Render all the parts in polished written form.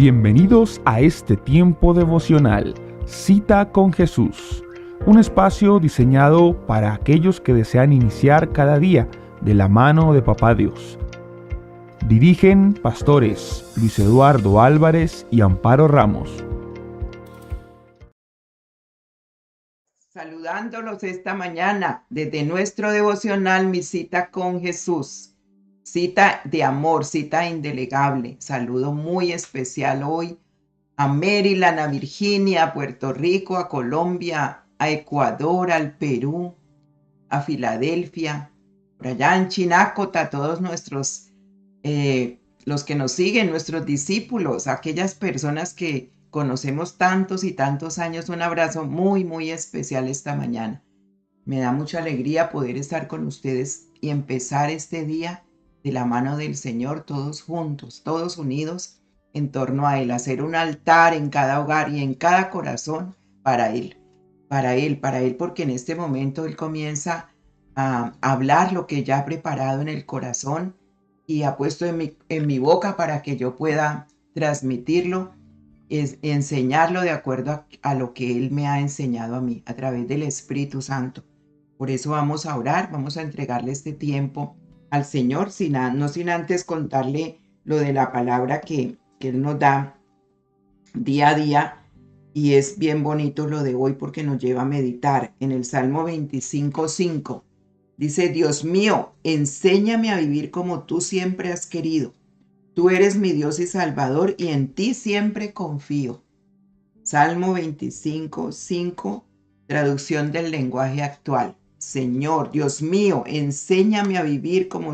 Bienvenidos a este tiempo devocional, Cita con Jesús, un espacio diseñado para aquellos que desean iniciar cada día de la mano de Papá Dios. Dirigen pastores Luis Eduardo Álvarez y Amparo Ramos. Saludándolos esta mañana desde nuestro devocional, mi cita con Jesús. Cita de amor, cita indelegable. Saludo muy especial hoy a Maryland, a Virginia, a Puerto Rico, a Colombia, a Ecuador, al Perú, a Filadelfia, por allá en Chinacota, a todos nuestros, los que nos siguen, nuestros discípulos, aquellas personas que conocemos tantos y tantos años. Un abrazo muy, muy especial esta mañana. Me da mucha alegría poder estar con ustedes y empezar este día de la mano del Señor, todos juntos, todos unidos en torno a Él, hacer un altar en cada hogar y en cada corazón para Él, porque en este momento Él comienza a hablar lo que ya ha preparado en el corazón y ha puesto en mi boca para que yo pueda transmitirlo, enseñarlo de acuerdo a lo que Él me ha enseñado a mí, a través del Espíritu Santo. Por eso vamos a orar, vamos a entregarle este tiempo al Señor, no sin antes contarle lo de la palabra que Él nos da día a día. Y es bien bonito lo de hoy porque nos lleva a meditar en el Salmo 25:5. Dice: Dios mío, enséñame a vivir como tú siempre has querido. Tú eres mi Dios y Salvador y en ti siempre confío. Salmo 25:5, traducción del lenguaje actual. Señor, Dios mío, enséñame a vivir como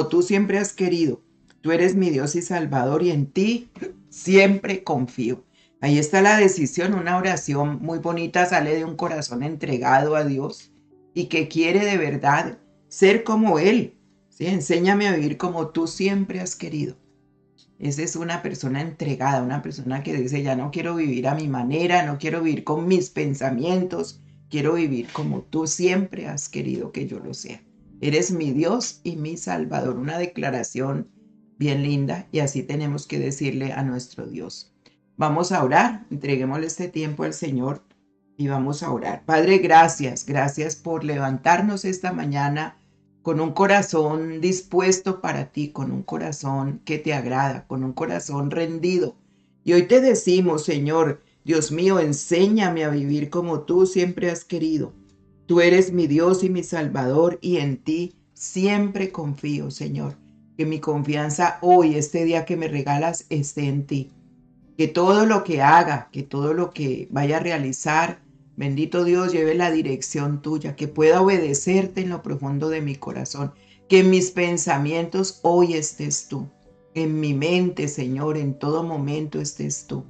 tú siempre has querido. Tú eres mi Dios y Salvador y en ti siempre confío. Ahí está la decisión, una oración muy bonita, sale de un corazón entregado a Dios y que quiere de verdad ser como Él. ¿Sí? Enséñame a vivir como tú siempre has querido. Esa es una persona entregada, una persona que dice: ya no quiero vivir a mi manera, no quiero vivir con mis pensamientos, quiero vivir como tú siempre has querido que yo lo sea. Eres mi Dios y mi Salvador. Una declaración bien linda, y así tenemos que decirle a nuestro Dios. Vamos a orar, entreguémosle este tiempo al Señor y vamos a orar. Padre, gracias por levantarnos esta mañana con un corazón dispuesto para ti, con un corazón que te agrada, con un corazón rendido. Y hoy te decimos: Señor, Dios mío, enséñame a vivir como tú siempre has querido. Tú eres mi Dios y mi Salvador y en ti siempre confío, Señor. Que mi confianza hoy, este día que me regalas, esté en ti. Que todo lo que haga, que todo lo que vaya a realizar, bendito Dios, lleve la dirección tuya, que pueda obedecerte en lo profundo de mi corazón, que en mis pensamientos hoy estés tú, en mi mente, Señor, en todo momento estés tú,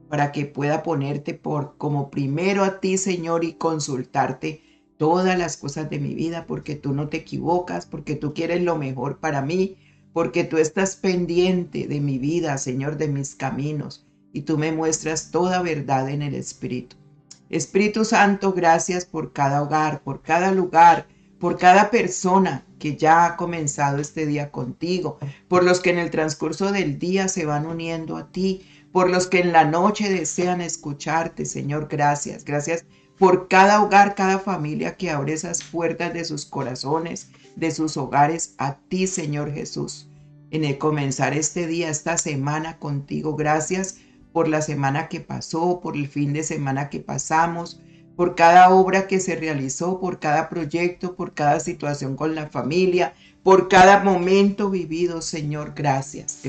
para que pueda ponerte como primero a ti, Señor, y consultarte todas las cosas de mi vida, porque tú no te equivocas, porque tú quieres lo mejor para mí, porque tú estás pendiente de mi vida, Señor, de mis caminos, y tú me muestras toda verdad en el Espíritu. Espíritu Santo, gracias por cada hogar, por cada lugar, por cada persona que ya ha comenzado este día contigo, por los que en el transcurso del día se van uniendo a ti, por los que en la noche desean escucharte, Señor, gracias. Gracias por cada hogar, cada familia que abre esas puertas de sus corazones, de sus hogares a ti, Señor Jesús. En el comenzar este día, esta semana contigo, gracias por la semana que pasó, por el fin de semana que pasamos, por cada obra que se realizó, por cada proyecto, por cada situación con la familia, por cada momento vivido, Señor. Gracias.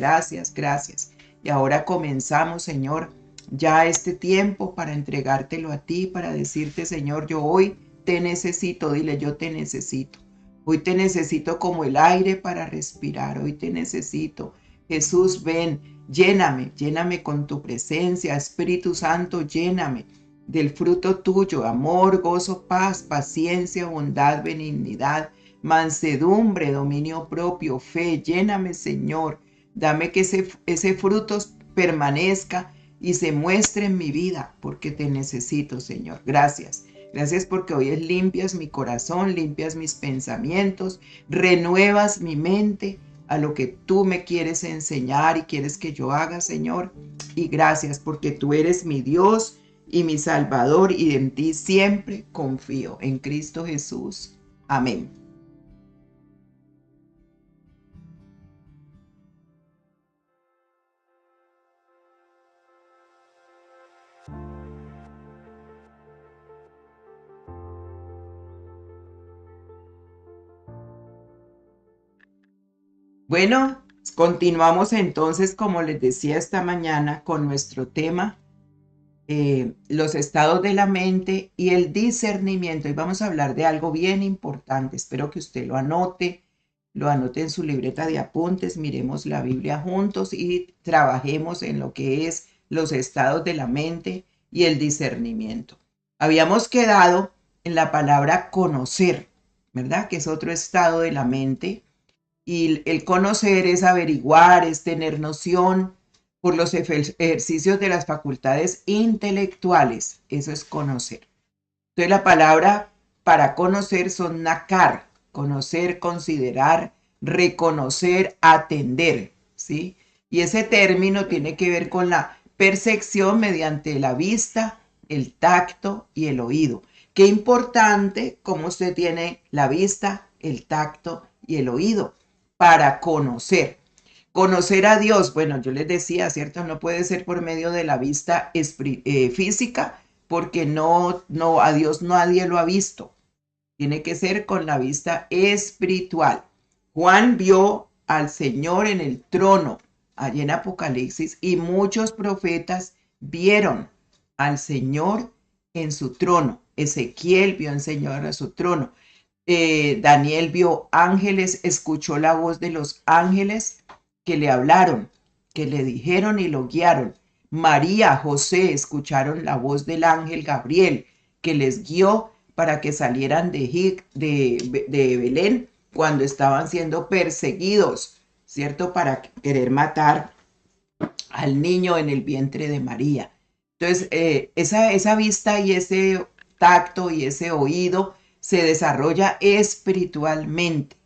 Y ahora comenzamos, Señor, ya este tiempo para entregártelo a ti, para decirte: Señor, yo hoy te necesito. Dile: yo te necesito. Hoy te necesito como el aire para respirar. Hoy te necesito. Jesús, ven, lléname con tu presencia. Espíritu Santo, lléname del fruto tuyo: amor, gozo, paz, paciencia, bondad, benignidad, mansedumbre, dominio propio, fe. Lléname, Señor. Dame que ese fruto permanezca y se muestre en mi vida, porque te necesito, Señor. Gracias porque hoy limpias mi corazón, limpias mis pensamientos, renuevas mi mente, a lo que tú me quieres enseñar y quieres que yo haga, Señor. Y gracias porque tú eres mi Dios y mi Salvador y en ti siempre confío. En Cristo Jesús. Amén. Bueno, continuamos entonces, como les decía esta mañana, con nuestro tema, los estados de la mente y el discernimiento. Y vamos a hablar de algo bien importante. Espero que usted lo anote en su libreta de apuntes, miremos la Biblia juntos y trabajemos en lo que es los estados de la mente y el discernimiento. Habíamos quedado en la palabra conocer, ¿verdad? Que es otro estado de la mente. Y el conocer es averiguar, es tener noción por los ejercicios de las facultades intelectuales. Eso es conocer. Entonces la palabra para conocer son nakar, conocer, considerar, reconocer, atender, ¿sí? Y ese término tiene que ver con la percepción mediante la vista, el tacto y el oído. Qué importante cómo usted tiene la vista, el tacto y el oído para conocer. Conocer a Dios, bueno, yo les decía, ¿cierto? No puede ser por medio de la vista física, porque no, a Dios nadie lo ha visto. Tiene que ser con la vista espiritual. Juan vio al Señor en el trono, allí en Apocalipsis, y muchos profetas vieron al Señor en su trono. Ezequiel vio al Señor en su trono. Daniel vio ángeles, escuchó la voz de los ángeles que le hablaron, que le dijeron y lo guiaron. María, José escucharon la voz del ángel Gabriel, que les guió para que salieran de Belén cuando estaban siendo perseguidos, ¿cierto? Para querer matar al niño en el vientre de María. Entonces, esa vista y ese tacto y ese oído se desarrolla espiritualmente.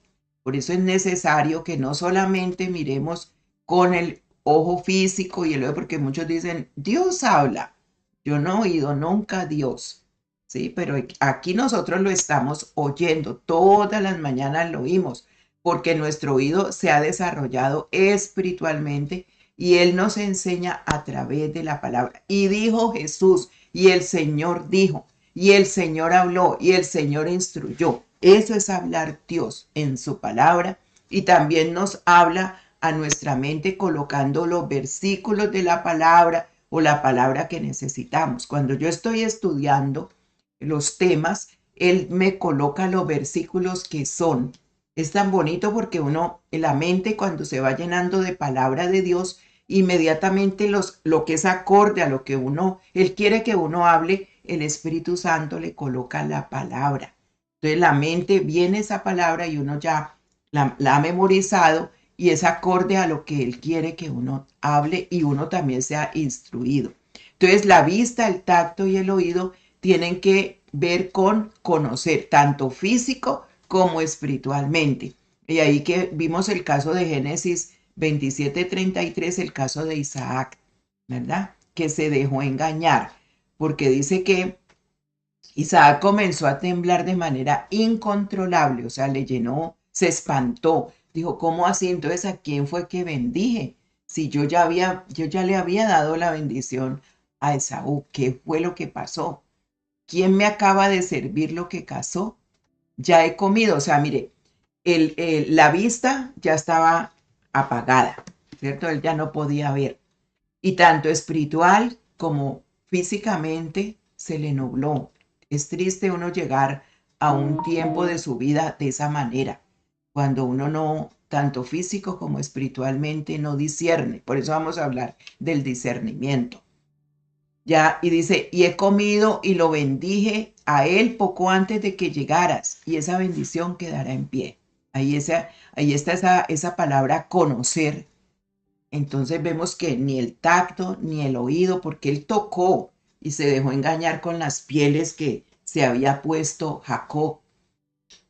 Por eso es necesario que no solamente miremos con el ojo físico y el ojo, porque muchos dicen, Dios habla. Yo no he oído nunca a Dios, ¿sí? Pero aquí nosotros lo estamos oyendo, todas las mañanas lo oímos, porque nuestro oído se ha desarrollado espiritualmente y Él nos enseña a través de la palabra. Y dijo Jesús, y el Señor dijo, y el Señor habló, y el Señor instruyó. Eso es hablar Dios en su palabra, y también nos habla a nuestra mente colocando los versículos de la palabra o la palabra que necesitamos. Cuando yo estoy estudiando los temas, Él me coloca los versículos que son. Es tan bonito porque uno, en la mente, cuando se va llenando de palabra de Dios, inmediatamente lo que es acorde a lo que Él quiere que uno hable, el Espíritu Santo le coloca la palabra. Entonces la mente viene esa palabra y uno ya la ha memorizado y es acorde a lo que Él quiere que uno hable y uno también sea instruido. Entonces la vista, el tacto y el oído tienen que ver con conocer, tanto físico como espiritualmente. Y ahí que vimos el caso de Génesis 27:33, el caso de Isaac, ¿verdad? Que se dejó engañar, porque dice que Isaac comenzó a temblar de manera incontrolable, o sea, le llenó, se espantó, dijo, ¿cómo así? Entonces, ¿a quién fue que bendije? Si yo ya le había dado la bendición a Esaú, ¿qué fue lo que pasó? ¿Quién me acaba de servir lo que cazó? Ya he comido, o sea, mire, la vista ya estaba apagada, ¿cierto? Él ya no podía ver. Y tanto espiritual como físicamente se le nubló. Es triste uno llegar a un tiempo de su vida de esa manera, cuando uno no, tanto físico como espiritualmente, no discierne. Por eso vamos a hablar del discernimiento. Ya, y dice, y he comido y lo bendije a él poco antes de que llegaras, y esa bendición quedará en pie. Ahí está esa palabra conocer. Entonces vemos que ni el tacto ni el oído, porque él tocó y se dejó engañar con las pieles que se había puesto Jacob.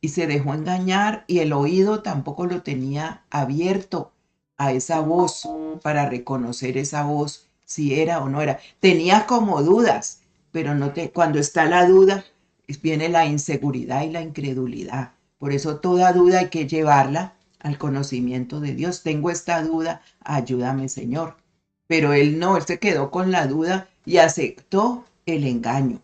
y se dejó engañar y el oído tampoco lo tenía abierto a esa voz para reconocer esa voz, si era o no era. Tenía como dudas, pero cuando está la duda, viene la inseguridad y la incredulidad. Por eso toda duda hay que llevarla al conocimiento de Dios. Tengo esta duda, ayúdame, Señor. Pero él no, él se quedó con la duda y aceptó el engaño.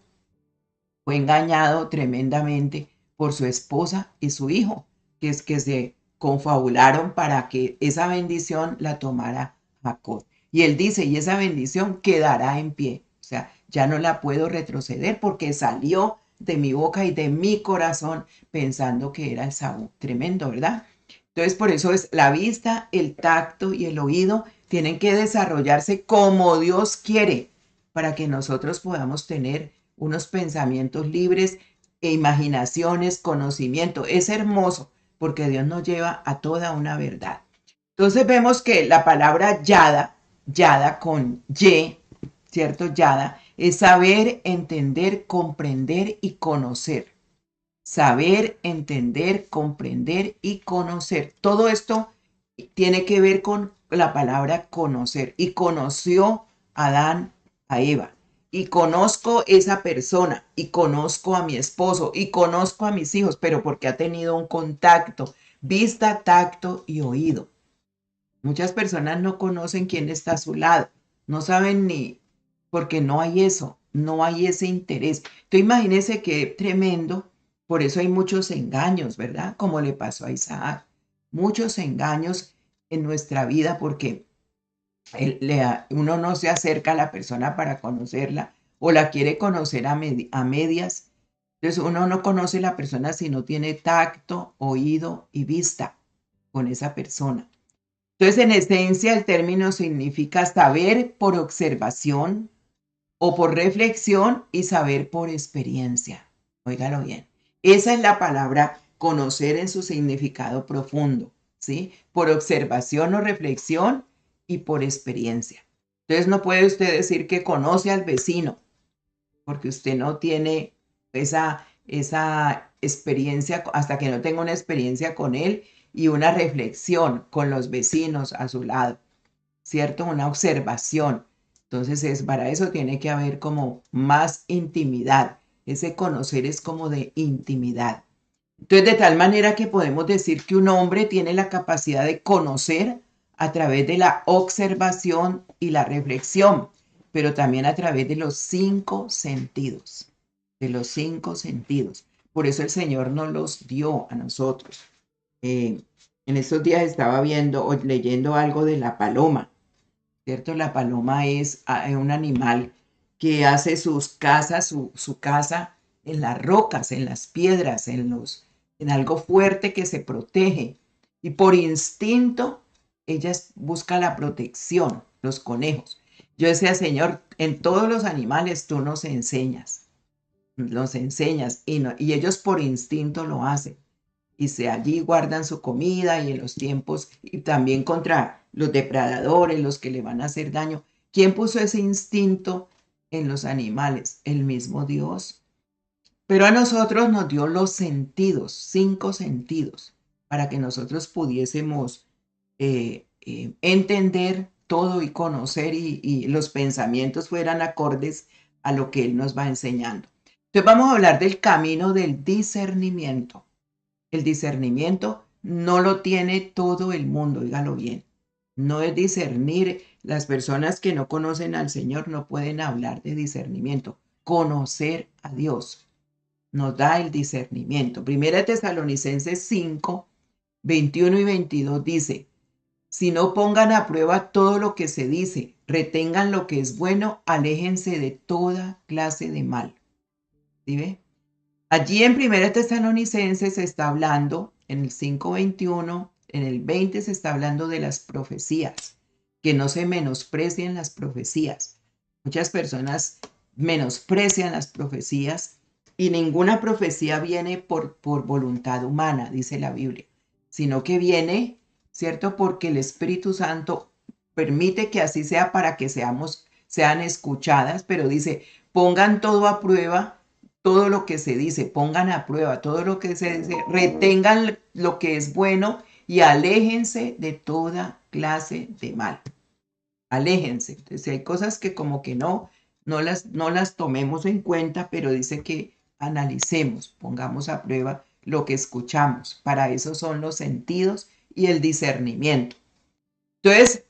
Fue engañado tremendamente por su esposa y su hijo, que es que se confabularon para que esa bendición la tomara Jacob. Y él dice, y esa bendición quedará en pie. O sea, ya no la puedo retroceder porque salió de mi boca y de mi corazón pensando que era Esaú. Tremendo, ¿verdad? Entonces, por eso es la vista, el tacto y el oído tienen que desarrollarse como Dios quiere para que nosotros podamos tener unos pensamientos libres e imaginaciones, conocimiento. Es hermoso porque Dios nos lleva a toda una verdad. Entonces vemos que la palabra yada, yada con y, ¿cierto? Yada, es saber, entender, comprender y conocer. Saber, entender, comprender y conocer. Todo esto tiene que ver con la palabra conocer. Y conoció Adán a Eva. Y conozco esa persona. Y conozco a mi esposo. Y conozco a mis hijos. Pero porque ha tenido un contacto. Vista, tacto y oído. Muchas personas no conocen quién está a su lado. No saben ni porque no hay eso. No hay ese interés. Entonces imagínense qué tremendo. Por eso hay muchos engaños, ¿verdad? Como le pasó a Isaac. Muchos engaños en nuestra vida porque uno no se acerca a la persona para conocerla o la quiere conocer a medias. Entonces uno no conoce a la persona si no tiene tacto, oído y vista con esa persona. Entonces, en esencia, el término significa saber por observación o por reflexión y saber por experiencia. Óigalo bien. Esa es la palabra conocer en su significado profundo, ¿sí? Por observación o reflexión y por experiencia. Entonces, no puede usted decir que conoce al vecino porque usted no tiene esa experiencia hasta que no tenga una experiencia con él y una reflexión con los vecinos a su lado, ¿cierto? Una observación. Entonces, para eso tiene que haber como más intimidad. Ese conocer es como de intimidad. Entonces, de tal manera que podemos decir que un hombre tiene la capacidad de conocer a través de la observación y la reflexión, pero también a través de los 5 sentidos, de los 5 sentidos. Por eso el Señor nos los dio a nosotros. En estos días estaba viendo o leyendo algo de la paloma, ¿cierto? La paloma es un animal que hace sus casas, su casa en las rocas, en las piedras, en algo fuerte que se protege. Y por instinto, ella busca la protección, los conejos. Yo decía, Señor, en todos los animales tú nos enseñas y ellos por instinto lo hacen. Y allí guardan su comida y en los tiempos, y también contra los depredadores, los que le van a hacer daño. ¿Quién puso ese instinto en los animales? El mismo Dios. Pero a nosotros nos dio los sentidos, 5 sentidos, para que nosotros pudiésemos entender todo y conocer y los pensamientos fueran acordes a lo que Él nos va enseñando. Entonces vamos a hablar del camino del discernimiento. El discernimiento no lo tiene todo el mundo, dígalo bien. No es discernir. Las personas que no conocen al Señor no pueden hablar de discernimiento. Conocer a Dios nos da el discernimiento. Primera Tesalonicenses 5, 21 y 22 dice, si no pongan a prueba todo lo que se dice, retengan lo que es bueno, aléjense de toda clase de mal. ¿Sí ve? Allí en Primera Tesalonicenses se está hablando, en el 5:21, en el 20 se está hablando de las profecías, que no se menosprecien las profecías. Muchas personas menosprecian las profecías y ninguna profecía viene por voluntad humana, dice la Biblia, sino que viene, ¿cierto? Porque el Espíritu Santo permite que así sea para que sean escuchadas, pero dice, pongan todo a prueba todo lo que se dice, pongan a prueba todo lo que se dice, retengan lo que es bueno y aléjense de toda clase de mal. Aléjense. Entonces, hay cosas que como que no las tomemos en cuenta, pero dice que analicemos, pongamos a prueba lo que escuchamos. Para eso son los sentidos y el discernimiento. Entonces,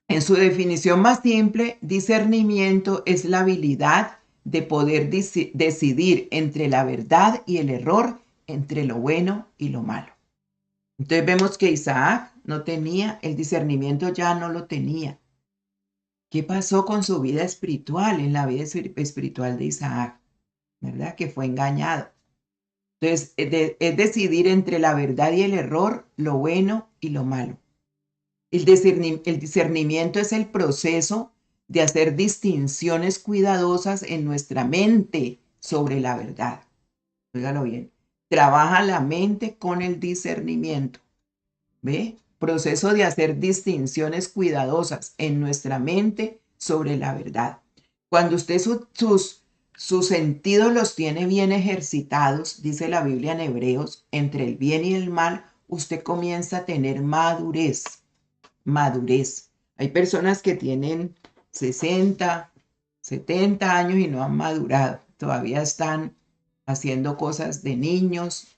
en su definición más simple, discernimiento es la habilidad de poder decidir entre la verdad y el error, entre lo bueno y lo malo. Entonces vemos que Isaac no tenía, el discernimiento ya no lo tenía. ¿Qué pasó con su vida espiritual, en la vida espiritual de Isaac? ¿Verdad? Que fue engañado. Entonces, es decidir entre la verdad y el error, lo bueno y lo malo. El discernimiento es el proceso de hacer distinciones cuidadosas en nuestra mente sobre la verdad. Óigalo bien. Trabaja la mente con el discernimiento. ¿Ve? Proceso de hacer distinciones cuidadosas en nuestra mente sobre la verdad. Cuando usted sus sentidos los tiene bien ejercitados, dice la Biblia en Hebreos, entre el bien y el mal, usted comienza a tener madurez. Madurez. Hay personas que tienen 60, 70 años y no han madurado. Todavía están haciendo cosas de niños,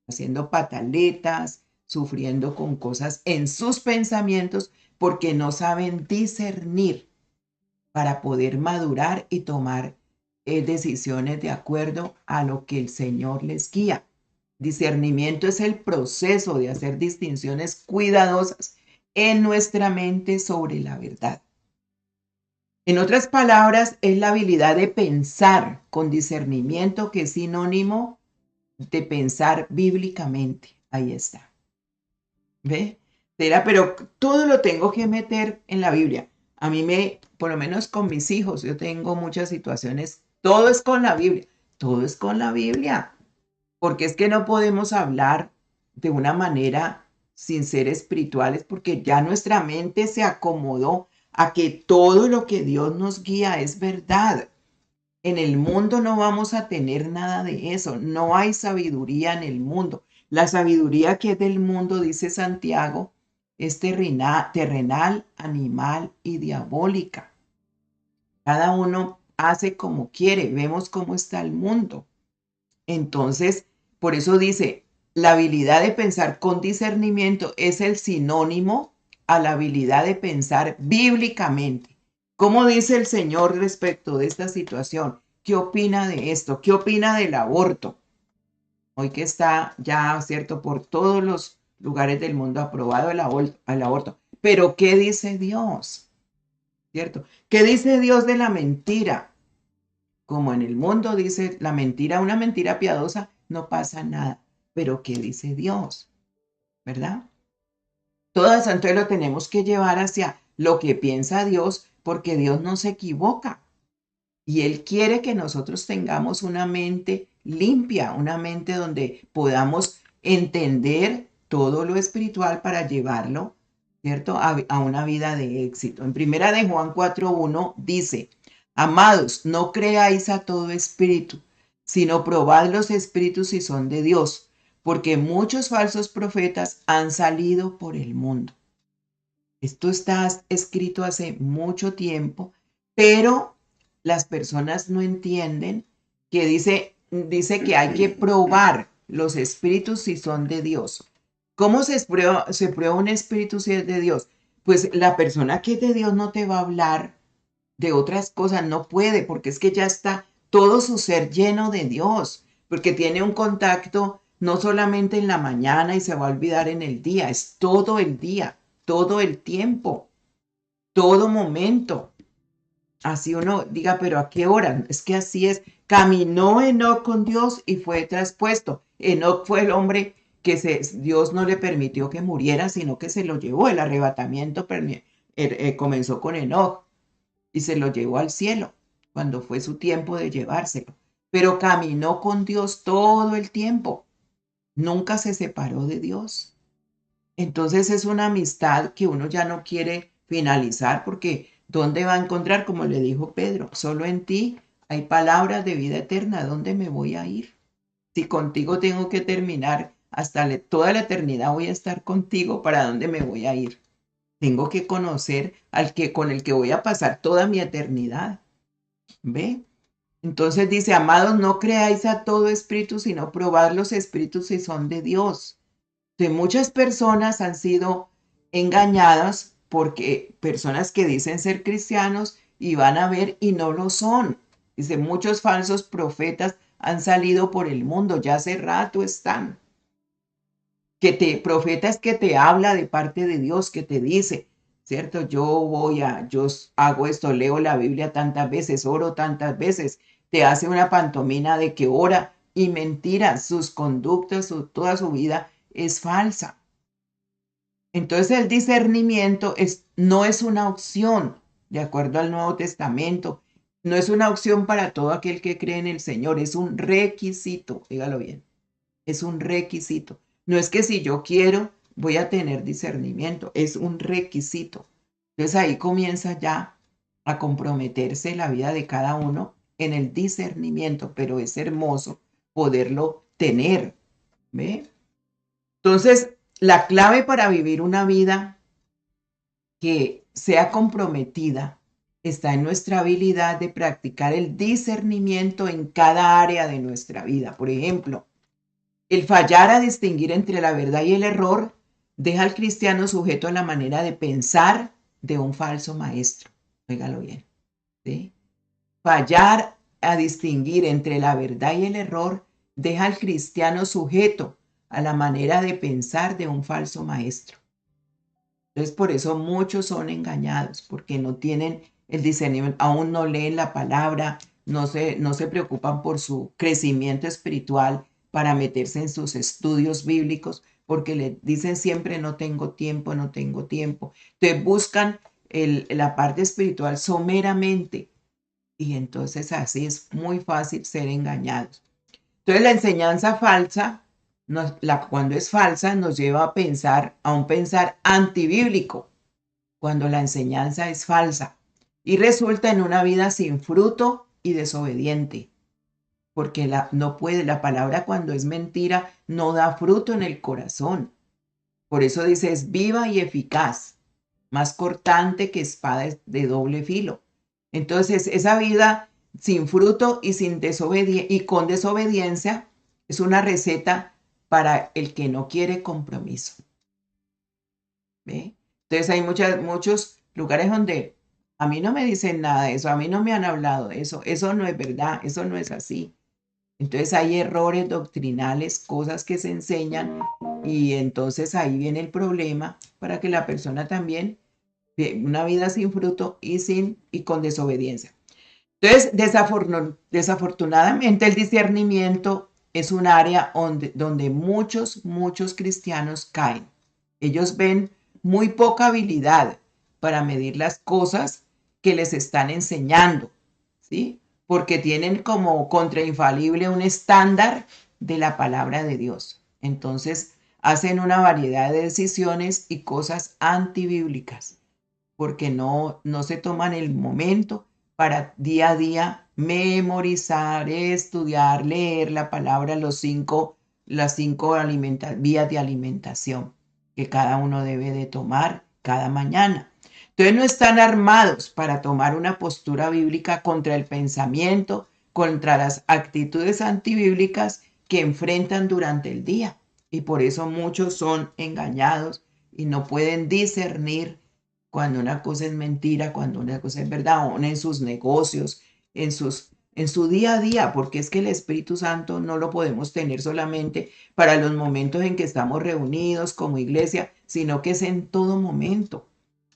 haciendo pataletas, sufriendo con cosas en sus pensamientos porque no saben discernir para poder madurar y tomar decisiones de acuerdo a lo que el Señor les guía. Discernimiento es el proceso de hacer distinciones cuidadosas en nuestra mente sobre la verdad. En otras palabras, es la habilidad de pensar con discernimiento, que es sinónimo de pensar bíblicamente. Ahí está. ¿Ve? Pero todo lo tengo que meter en la Biblia. A mí por lo menos con mis hijos, yo tengo muchas situaciones, todo es con la Biblia. Todo es con la Biblia. Porque es que no podemos hablar de una manera sin ser espirituales, porque ya nuestra mente se acomodó a que todo lo que Dios nos guía es verdad. En el mundo no vamos a tener nada de eso. No hay sabiduría en el mundo. La sabiduría que es del mundo, dice Santiago, es terrenal, animal y diabólica. Cada uno hace como quiere. Vemos cómo está el mundo. Entonces, por eso dice, la habilidad de pensar con discernimiento es el sinónimo a la habilidad de pensar bíblicamente. ¿Cómo dice el Señor respecto de esta situación? ¿Qué opina de esto? ¿Qué opina del aborto? Hoy que está ya, ¿cierto?, por todos los lugares del mundo aprobado el aborto. Pero ¿qué dice Dios? ¿Cierto? ¿Qué dice Dios de la mentira? Como en el mundo dice la mentira, una mentira piadosa, no pasa nada. Pero ¿qué dice Dios? ¿Verdad? Todo eso entonces lo tenemos que llevar hacia lo que piensa Dios, porque Dios no se equivoca. Y Él quiere que nosotros tengamos una mente limpia, una mente donde podamos entender todo lo espiritual para llevarlo, ¿cierto?, a una vida de éxito. En primera de Juan 4:1 dice, amados, no creáis a todo espíritu, sino probad los espíritus si son de Dios, porque muchos falsos profetas han salido por el mundo. Esto está escrito hace mucho tiempo, pero las personas no entienden que dice que hay que probar los espíritus si son de Dios. ¿Cómo se prueba un espíritu si es de Dios? Pues la persona que es de Dios no te va a hablar de otras cosas, no puede, porque es que ya está todo su ser lleno de Dios, porque tiene un contacto no solamente en la mañana y se va a olvidar en el día, es todo el día, todo el tiempo, todo momento. Así uno diga, pero ¿a qué hora? Es que así es. Caminó Enoc con Dios y fue traspuesto. Enoc fue el hombre que Dios no le permitió que muriera, sino que se lo llevó. El arrebatamiento comenzó con Enoc y se lo llevó al cielo cuando fue su tiempo de llevárselo. Pero caminó con Dios todo el tiempo. Nunca se separó de Dios. Entonces es una amistad que uno ya no quiere finalizar porque ¿dónde va a encontrar? Como le dijo Pedro, solo en ti Hay palabras de vida eterna. ¿A dónde me voy a ir? Si contigo tengo que terminar, hasta toda la eternidad voy a estar contigo, ¿para dónde me voy a ir? Tengo que conocer al que con el que voy a pasar toda mi eternidad. ¿Ve? Entonces dice, amados, no creáis a todo espíritu, sino probad los espíritus si son de Dios. Entonces, muchas personas han sido engañadas porque personas que dicen ser cristianos y van a ver y no lo son. Dice, muchos falsos profetas han salido por el mundo, ya hace rato están. Profetas que te habla de parte de Dios, que te dice, ¿cierto? Yo hago esto, leo la Biblia tantas veces, oro tantas veces, te hace una pantomima de que ora y mentira, sus conductas, toda su vida es falsa. Entonces el discernimiento no es una opción, de acuerdo al Nuevo Testamento, no es una opción para todo aquel que cree en el Señor, es un requisito, dígalo bien, es un requisito. No es que si yo quiero voy a tener discernimiento, es un requisito. Entonces ahí comienza ya a comprometerse la vida de cada uno en el discernimiento, pero es hermoso poderlo tener, ¿ve? Entonces, la clave para vivir una vida que sea comprometida está en nuestra habilidad de practicar el discernimiento en cada área de nuestra vida. Por ejemplo, el fallar a distinguir entre la verdad y el error deja al cristiano sujeto a la manera de pensar de un falso maestro. Óigalo bien, ¿sí? Fallar a distinguir entre la verdad y el error deja al cristiano sujeto a la manera de pensar de un falso maestro. Entonces, por eso muchos son engañados, porque no tienen el discernimiento, aún no leen la palabra, no se preocupan por su crecimiento espiritual para meterse en sus estudios bíblicos, porque le dicen siempre no tengo tiempo, no tengo tiempo. Entonces buscan la parte espiritual someramente y entonces así es muy fácil ser engañados. Entonces la enseñanza falsa, cuando es falsa, nos lleva a un pensar antibíblico, cuando la enseñanza es falsa y resulta en una vida sin fruto y desobediente, porque la palabra cuando es mentira no da fruto en el corazón. Por eso dice, es viva y eficaz, más cortante que espada de doble filo. Entonces, esa vida sin fruto y con desobediencia es una receta para el que no quiere compromiso. ¿Ve? Entonces hay muchos lugares donde a mí no me dicen nada de eso, a mí no me han hablado de eso, eso no es verdad, eso no es así. Entonces hay errores doctrinales, cosas que se enseñan y entonces ahí viene el problema para que la persona también viva una vida sin fruto y con desobediencia. Entonces, desafortunadamente el discernimiento es un área donde muchos cristianos caen. Ellos ven muy poca habilidad para medir las cosas que les están enseñando, ¿sí? Porque tienen como contrainfalible un estándar de la palabra de Dios. Entonces, hacen una variedad de decisiones y cosas antibíblicas, porque no se toman el momento para día a día memorizar, estudiar, leer la palabra, las cinco vías de alimentación que cada uno debe de tomar cada mañana. Entonces no están armados para tomar una postura bíblica contra el pensamiento, contra las actitudes antibíblicas que enfrentan durante el día. Y por eso muchos son engañados y no pueden discernir cuando una cosa es mentira, cuando una cosa es verdad, aún en sus negocios, en su día a día, porque es que el Espíritu Santo no lo podemos tener solamente para los momentos en que estamos reunidos como iglesia, sino que es en todo momento.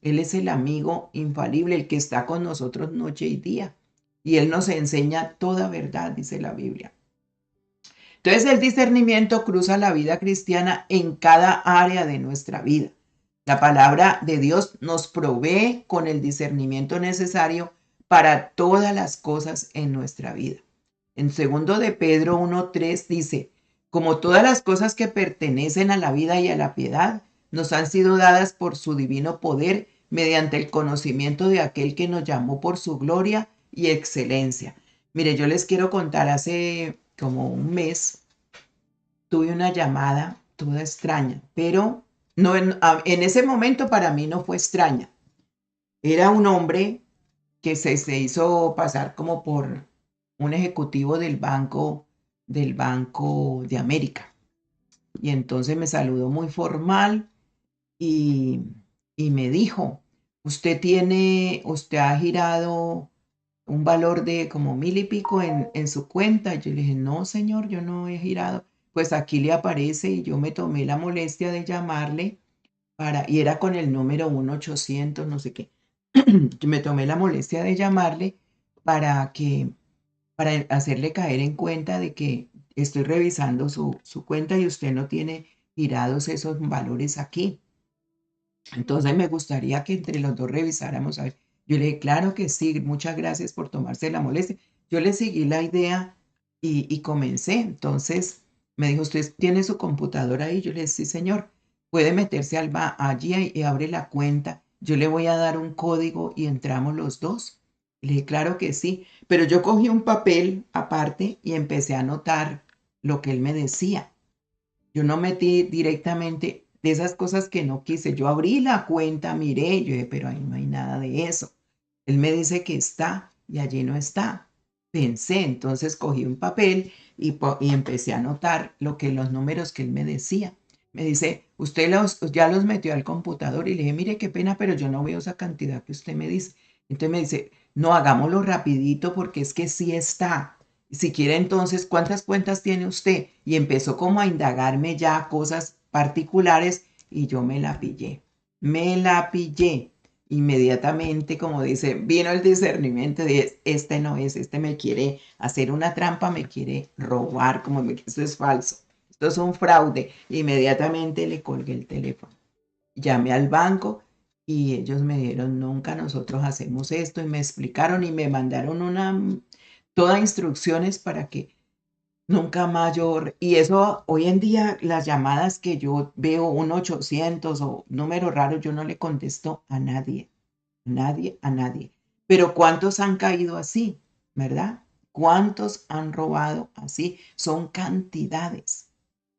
Él es el amigo infalible, el que está con nosotros noche y día. Y Él nos enseña toda verdad, dice la Biblia. Entonces el discernimiento cruza la vida cristiana en cada área de nuestra vida. La palabra de Dios nos provee con el discernimiento necesario para todas las cosas en nuestra vida. En 2 de Pedro 1:3 dice, como todas las cosas que pertenecen a la vida y a la piedad, nos han sido dadas por su divino poder mediante el conocimiento de aquel que nos llamó por su gloria y excelencia. Mire, yo les quiero contar, hace como un mes tuve una llamada toda extraña, pero no en ese momento para mí no fue extraña. Era un hombre que se hizo pasar como por un ejecutivo del Banco de América. Y entonces me saludó muy formal y, y me dijo, usted ha girado un valor de como 1.000 y pico en su cuenta. Yo le dije, no, señor, yo no he girado. Pues aquí le aparece y yo me tomé la molestia de llamarle y era con el número 1-800, no sé qué. Yo me tomé la molestia de llamarle para para hacerle caer en cuenta de que estoy revisando su cuenta y usted no tiene girados esos valores aquí. Entonces me gustaría que entre los dos revisáramos. A ver. Yo le dije, claro que sí, muchas gracias por tomarse la molestia. Yo le seguí la idea y comencé. Entonces me dijo, ¿usted tiene su computadora ahí? Yo le dije, sí, señor. Puede meterse allí y abre la cuenta. Yo le voy a dar un código y entramos los dos. Le dije, claro que sí. Pero yo cogí un papel aparte y empecé a anotar lo que él me decía. Yo no metí directamente de esas cosas que no quise. Yo abrí la cuenta, miré, yo dije, pero ahí no hay nada de eso. Él me dice que está y allí no está. Pensé, entonces cogí un papel y empecé a anotar los números que él me decía. Me dice, ya los metió al computador y le dije, mire qué pena, pero yo no veo esa cantidad que usted me dice. Entonces me dice, no, hagámoslo rapidito porque es que sí está. Si quiere entonces, ¿cuántas cuentas tiene usted? Y empezó como a indagarme ya cosas particulares y yo me la pillé. Me la pillé. Inmediatamente, como dice, vino el discernimiento de este no es, este me quiere hacer una trampa, me quiere robar, esto es falso, esto es un fraude. Inmediatamente le colgué el teléfono. Llamé al banco y ellos me dijeron, nunca nosotros hacemos esto y me explicaron y me mandaron todas instrucciones para que nunca más y eso hoy en día las llamadas que yo veo 1-800 o números raros, yo no le contesto a nadie, nadie, a nadie. Pero ¿cuántos han caído así? ¿Verdad? ¿Cuántos han robado así? Son cantidades,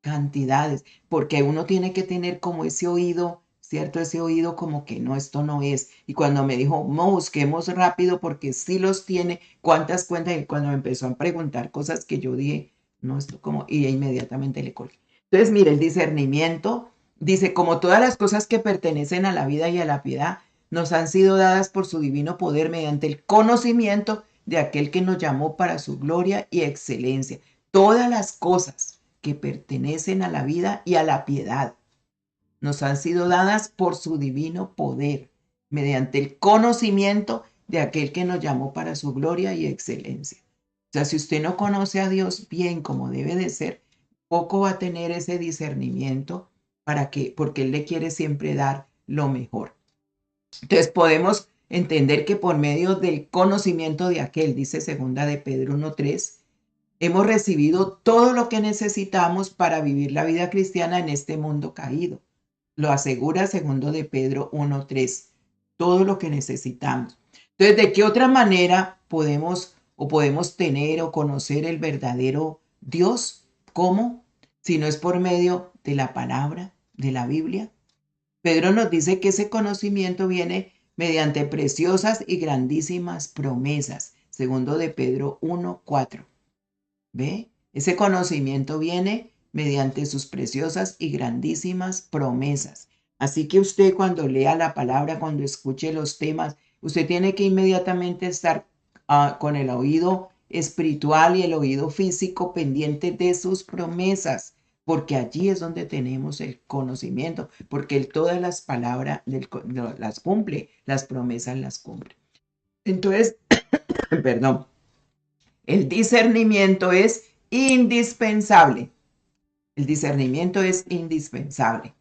cantidades, porque uno tiene que tener como ese oído, ¿cierto? Ese oído como que no, esto no es. Y cuando me dijo, no, busquemos rápido porque sí los tiene, ¿cuántas cuentas? Y cuando me empezó a preguntar cosas que yo dije, no, esto como, y inmediatamente le colgué. Entonces, mire, el discernimiento dice, como todas las cosas que pertenecen a la vida y a la piedad, nos han sido dadas por su divino poder mediante el conocimiento de aquel que nos llamó para su gloria y excelencia. Todas las cosas que pertenecen a la vida y a la piedad nos han sido dadas por su divino poder, mediante el conocimiento de aquel que nos llamó para su gloria y excelencia. O sea, si usted no conoce a Dios bien como debe de ser, poco va a tener ese discernimiento porque Él le quiere siempre dar lo mejor. Entonces podemos entender que por medio del conocimiento de aquel, dice segunda de Pedro 1:3, hemos recibido todo lo que necesitamos para vivir la vida cristiana en este mundo caído. Lo asegura segundo de Pedro 1:3, todo lo que necesitamos. Entonces, ¿de qué otra manera podemos tener o conocer el verdadero Dios? ¿Cómo? Si no es por medio de la palabra, de la Biblia. Pedro nos dice que ese conocimiento viene mediante preciosas y grandísimas promesas. Segundo de Pedro 1:4. ¿Ve? Ese conocimiento viene mediante sus preciosas y grandísimas promesas. Así que usted cuando lea la palabra, cuando escuche los temas, usted tiene que inmediatamente estar con el oído espiritual y el oído físico pendiente de sus promesas, porque allí es donde tenemos el conocimiento, porque Él todas las palabras las cumple, las promesas las cumple. Entonces, perdón, el discernimiento es indispensable. El discernimiento es indispensable.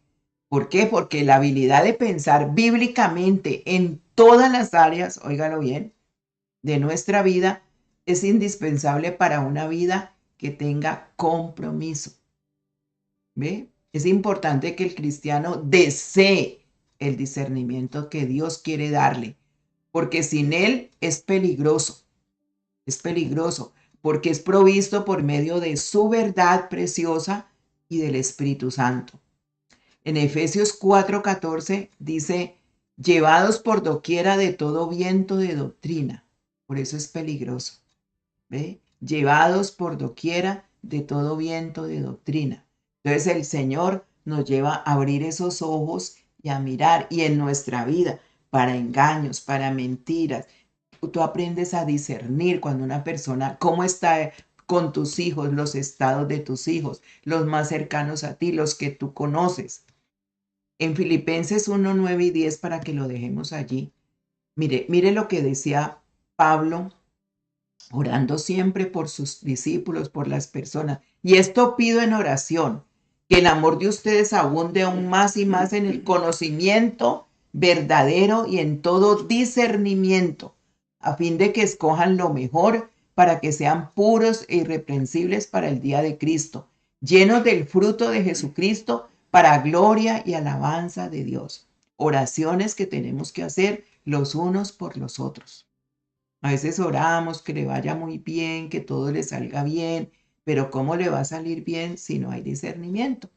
¿Por qué? Porque la habilidad de pensar bíblicamente en todas las áreas, óigalo bien, de nuestra vida es indispensable para una vida que tenga compromiso. ¿Ve? Es importante que el cristiano desee el discernimiento que Dios quiere darle, porque sin él es peligroso. Es peligroso porque es provisto por medio de su verdad preciosa y del Espíritu Santo. En Efesios 4:14 dice, llevados por doquiera de todo viento de doctrina. Por eso es peligroso. ¿Ve? Llevados por doquiera de todo viento de doctrina. Entonces el Señor nos lleva a abrir esos ojos y a mirar, y en nuestra vida, para engaños, para mentiras, tú aprendes a discernir cuando una persona, cómo está con tus hijos, los estados de tus hijos, los más cercanos a ti, los que tú conoces. En Filipenses 1:9 y 10, para que lo dejemos allí, mire lo que decía Pablo, orando siempre por sus discípulos, por las personas. Y esto pido en oración, que el amor de ustedes abunde aún más y más en el conocimiento verdadero y en todo discernimiento, a fin de que escojan lo mejor para que sean puros e irreprensibles para el día de Cristo, llenos del fruto de Jesucristo para gloria y alabanza de Dios. Oraciones que tenemos que hacer los unos por los otros. A veces oramos que le vaya muy bien, que todo le salga bien, pero ¿cómo le va a salir bien si no hay discernimiento?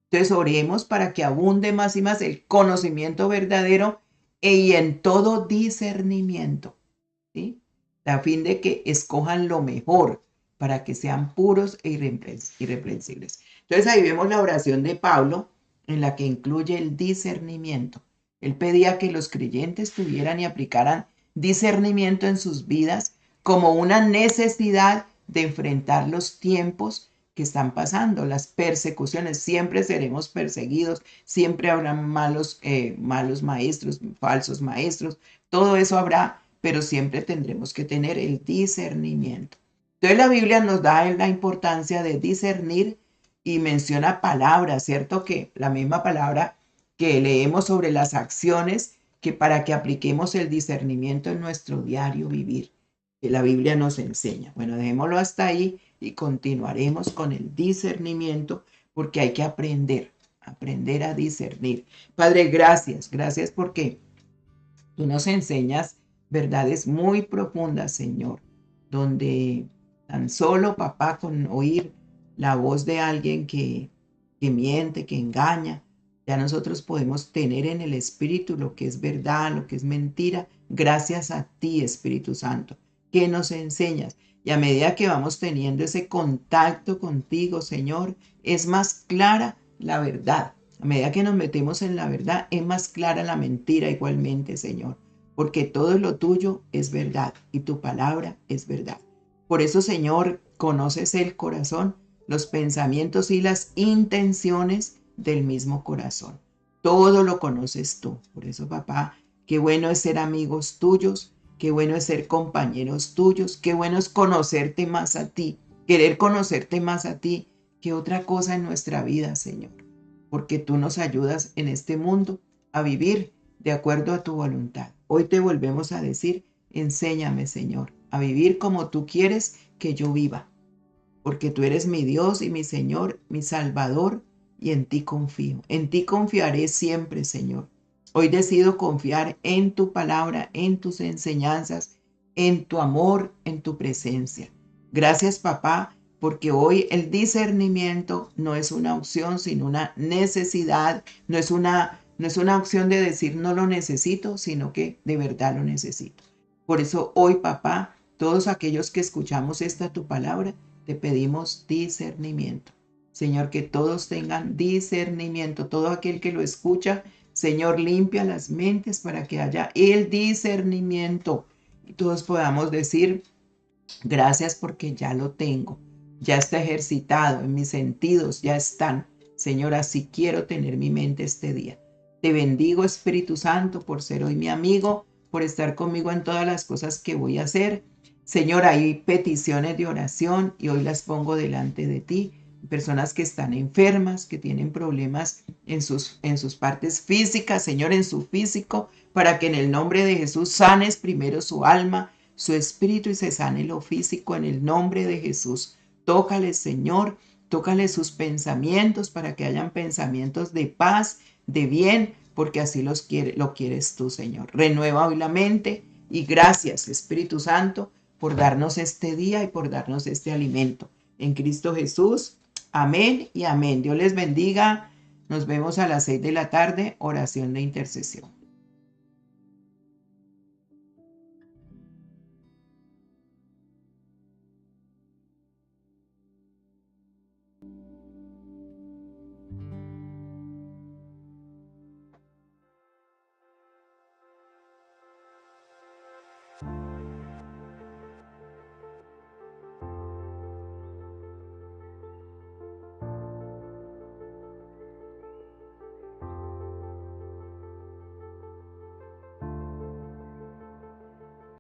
Entonces oremos para que abunde más y más el conocimiento verdadero y en todo discernimiento, ¿sí? A fin de que escojan lo mejor para que sean puros e irreprensibles. Entonces ahí vemos la oración de Pablo en la que incluye el discernimiento. Él pedía que los creyentes tuvieran y aplicaran discernimiento en sus vidas como una necesidad de enfrentar los tiempos que están pasando, las persecuciones. Siempre seremos perseguidos, siempre habrá malos maestros, falsos maestros, todo eso habrá, pero siempre tendremos que tener el discernimiento. Entonces la Biblia nos da la importancia de discernir y menciona palabras, ¿cierto? Que la misma palabra que leemos sobre las acciones, que para que apliquemos el discernimiento en nuestro diario vivir, que la Biblia nos enseña. Bueno, dejémoslo hasta ahí y continuaremos con el discernimiento, porque hay que aprender a discernir. Padre, gracias porque tú nos enseñas verdades muy profundas, Señor, donde tan solo, papá, con oír la voz de alguien que miente, que engaña, ya nosotros podemos tener en el Espíritu lo que es verdad, lo que es mentira, gracias a ti, Espíritu Santo, que nos enseñas. Y a medida que vamos teniendo ese contacto contigo, Señor, es más clara la verdad. A medida que nos metemos en la verdad, es más clara la mentira igualmente, Señor, porque todo lo tuyo es verdad y tu palabra es verdad. Por eso, Señor, conoces el corazón, los pensamientos y las intenciones del mismo corazón. Todo lo conoces tú. Por eso, papá, qué bueno es ser amigos tuyos, qué bueno es ser compañeros tuyos, qué bueno es conocerte más a ti, querer conocerte más a ti que otra cosa en nuestra vida, Señor, porque tú nos ayudas en este mundo a vivir de acuerdo a tu voluntad. Hoy te volvemos a decir, enséñame, Señor, a vivir como tú quieres que yo viva, porque tú eres mi Dios y mi Señor, mi Salvador, y en ti confío. En ti confiaré siempre, Señor. Hoy decido confiar en tu palabra, en tus enseñanzas, en tu amor, en tu presencia. Gracias, papá, porque hoy el discernimiento no es una opción, sino una necesidad. No es una opción de decir no lo necesito, sino que de verdad lo necesito. Por eso hoy, papá, todos aquellos que escuchamos esta tu palabra, te pedimos discernimiento. Señor, que todos tengan discernimiento. Todo aquel que lo escucha, Señor, limpia las mentes para que haya el discernimiento. Y todos podamos decir, gracias porque ya lo tengo. Ya está ejercitado en mis sentidos, ya están. Señor, así quiero tener mi mente este día. Te bendigo, Espíritu Santo, por ser hoy mi amigo, por estar conmigo en todas las cosas que voy a hacer. Señor, hay peticiones de oración y hoy las pongo delante de ti. Personas que están enfermas, que tienen problemas en sus partes físicas, Señor, en su físico, para que en el nombre de Jesús sanes primero su alma, su espíritu y se sane lo físico en el nombre de Jesús. Tócale, Señor, tócale sus pensamientos para que hayan pensamientos de paz, de bien, porque así lo quieres tú, Señor. Renueva hoy la mente y gracias, Espíritu Santo, por darnos este día y por darnos este alimento. En Cristo Jesús, amén y amén. Dios les bendiga. Nos vemos a las 6 de la tarde, oración de intercesión.